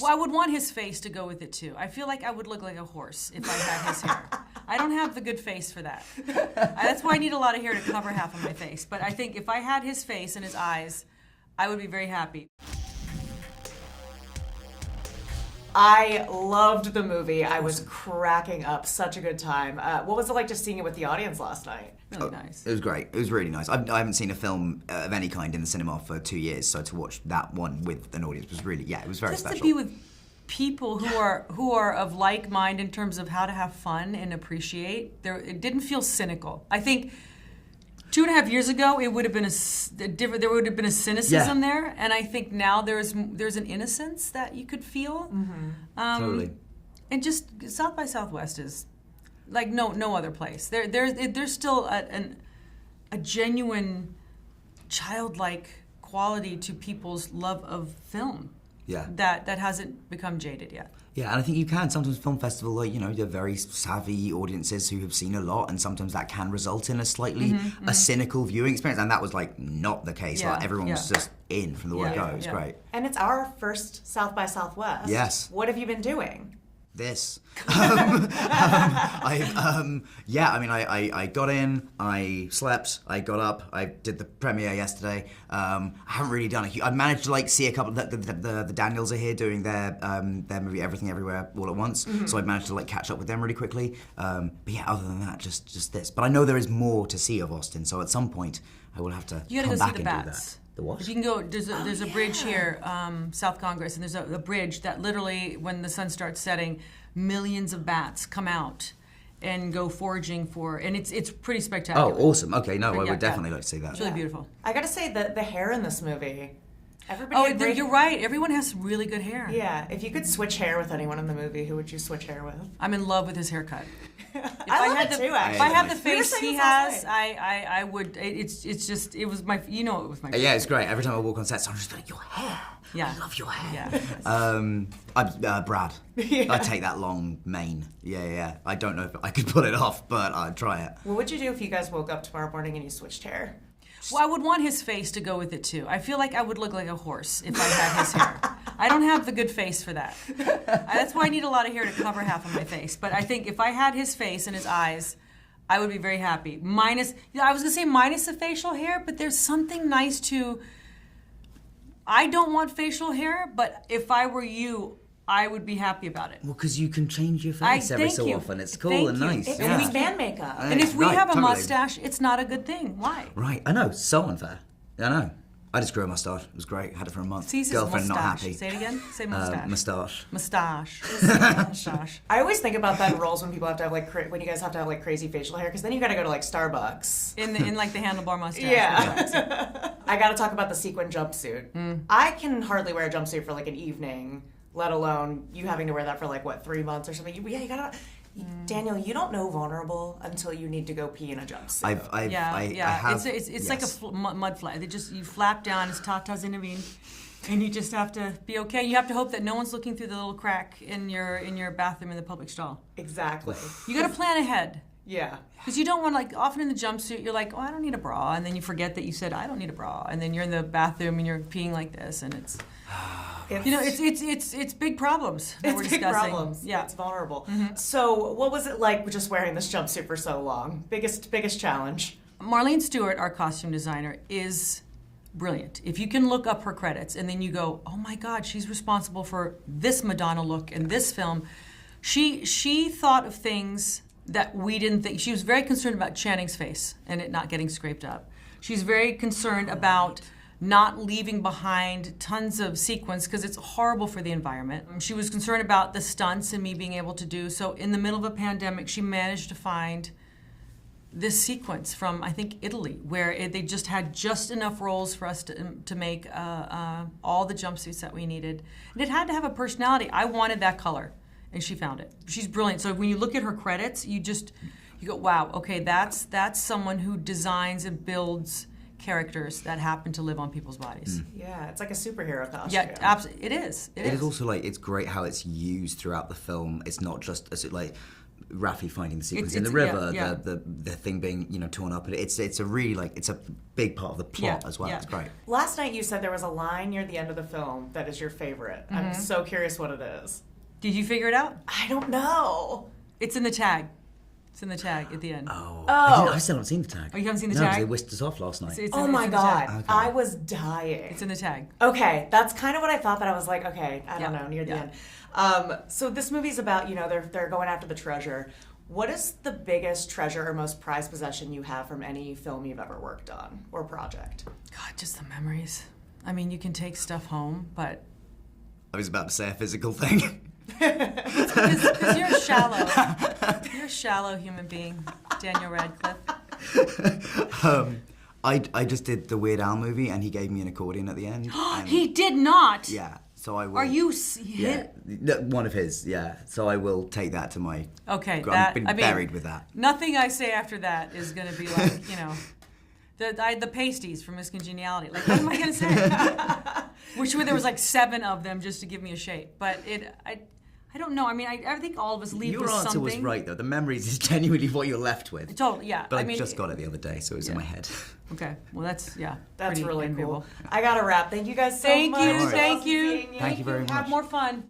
Well, I would want his face to go with it too. I feel like I would look like a horse if I had his hair. I don't have the good face for that. That's why I need a lot of hair to cover half of my face. But I think if I had his face and his eyes, I would be very happy. I loved the movie. I was cracking up. Such a good time. What was it like just seeing it with the audience last night? Really nice. It was great. It was really nice. I haven't seen a film of any kind in the cinema for 2 years, so to watch that one with an audience was really, it was very Just special. to be with people who are of like mind in terms of how to have fun and appreciate. It didn't feel cynical. I think 2.5 years ago, it would have been there would have been a cynicism there, and I think now there's an innocence that you could feel. Totally. And just South by Southwest is like no other place. There's still a genuine childlike quality to people's love of film. Yeah. That hasn't become jaded yet. Yeah, and I think you can. Sometimes film festival, they're very savvy audiences who have seen a lot, and sometimes that can result in a slightly a cynical viewing experience, and that was not the case. Yeah, everyone was just in from the word go. It was great. And it's our first South by Southwest. Yes. What have you been doing? This. I got in, I slept, I got up, I did the premiere yesterday. I haven't really done I managed to see a couple of the Daniels are here doing their movie Everything Everywhere All at Once, so I managed to catch up with them really quickly. But yeah, other than that, just this. But I know there is more to see of Austin, so at some point I will have to come back and do that. The what? You can go. There's a bridge here, South Congress, and there's a bridge that literally, when the sun starts setting, millions of bats come out and go foraging for, and it's pretty spectacular. Oh, awesome! Okay, no, I would definitely like to see that. It's really beautiful. I gotta say that the hair in this movie. Everybody you're right. Everyone has really good hair. Yeah, if you could switch hair with anyone in the movie, who would you switch hair with? I'm in love with his haircut. I love it too, actually. If I had the face he has, I would. It was my. It was my. Yeah, it's great. Every time I walk on set, I'm just like, your hair. Yeah. I love your hair. Yeah. I'm Brad. I take that long mane. Yeah. I don't know if I could pull it off, but I'd try it. What would you do if you guys woke up tomorrow morning and you switched hair? Well, I would want his face to go with it too. I feel like I would look like a horse if I had his hair. I don't have the good face for that. That's why I need a lot of hair to cover half of my face. But I think if I had his face and his eyes, I would be very happy. I was gonna say minus the facial hair, but there's something nice to. I don't want facial hair, but if I were you, I would be happy about it. Well, because you can change your face every so often. It's cool and nice. It's man makeup. And if we have a mustache, it's not a good thing. Why? Right, I know. So unfair. I know. I just grew a mustache. It was great. Had it for a month. Girlfriend mustache. not happy. Say it again. Say mustache. Mustache. Mustache. I always think about that in roles when people have to have when you guys have to have crazy facial hair, because then you got to go to Starbucks. In the handlebar mustache. Yeah. I got to talk about the sequin jumpsuit. I can hardly wear a jumpsuit for an evening, let alone you having to wear that for 3 months or something. You gotta. Daniel, you don't know vulnerable until you need to go pee in a jumpsuit. I have. It's like a mud flap. You flap down as tatas intervene, and you just have to be okay. You have to hope that no one's looking through the little crack in your bathroom in the public stall. Exactly. You got to plan ahead. Yeah. Because you don't want, often in the jumpsuit, you're like, oh, I don't need a bra, and then you forget that you said, I don't need a bra, and then you're in the bathroom and you're peeing like this, and it's big problems that we're discussing. Big problems. Yeah. It's vulnerable. Mm-hmm. So what was it like just wearing this jumpsuit for so long? Biggest challenge? Marlene Stewart, our costume designer, is brilliant. If you can look up her credits and then you go, oh my God, she's responsible for this Madonna look in this film. She thought of things that we didn't think. She was very concerned about Channing's face and it not getting scraped up. She's very concerned about not leaving behind tons of sequins because it's horrible for the environment. She was concerned about the stunts and me being able to do. So in the middle of a pandemic, she managed to find this sequence from, I think, Italy, where they just had just enough rolls for us to make all the jumpsuits that we needed. And it had to have a personality. I wanted that color, and she found it. She's brilliant. So when you look at her credits, you go, wow, okay, that's someone who designs and builds characters that happen to live on people's bodies. Yeah, it's like a superhero costume. Yeah, absolutely, it is. It is also it's great how it's used throughout the film. It's not just Raffi finding the sequence in It's- the river, yeah. the thing being torn up. It's a really it's a big part of the plot Yeah, as well. yeah. It's great. Last night you said there was a line near the end of the film that is your favorite. Mm-hmm. I'm so curious what it is. Did you figure it out? I don't know. It's in the tag. It's in the tag at the end. Oh, Oh. I still haven't seen the tag. Oh, you haven't seen the no, 'cause tag? they whisked us off last night. It's Oh in, my it's in the tag. god, Okay. I was dying. It's in the tag. Okay, that's kind of what I thought. That I was like, okay, I don't Yeah, know, near the yeah. end. So this movie's about they're going after the treasure. What is the biggest treasure or most prized possession you have from any film you've ever worked on or project? God, just the memories. I mean, you can take stuff home, but I was about to say a physical thing. because you're shallow. You're a shallow human being, Daniel Radcliffe. I just did the Weird Al movie, and he gave me an accordion at the end. and- He did not. Yeah, so I will. Are you? Yeah, one of his. Yeah, so I will take that to my. Okay, I've been buried with that. Nothing I say after that is going to be like, the pasties from Miss Congeniality. Like, what am I going to say? Which there was like 7 of them just to give me a shape. But I don't know. I mean, I think all of us leave Your with answer something. was right though. The memories is genuinely what you're left with. Totally, yeah. But I mean, just got it the other day, so it was in my head. Okay, well that's That's pretty really enviable. cool. I got to wrap. Thank you guys so Thank much. you, Alright. thank you. Seeing Thank you very much. Have more fun.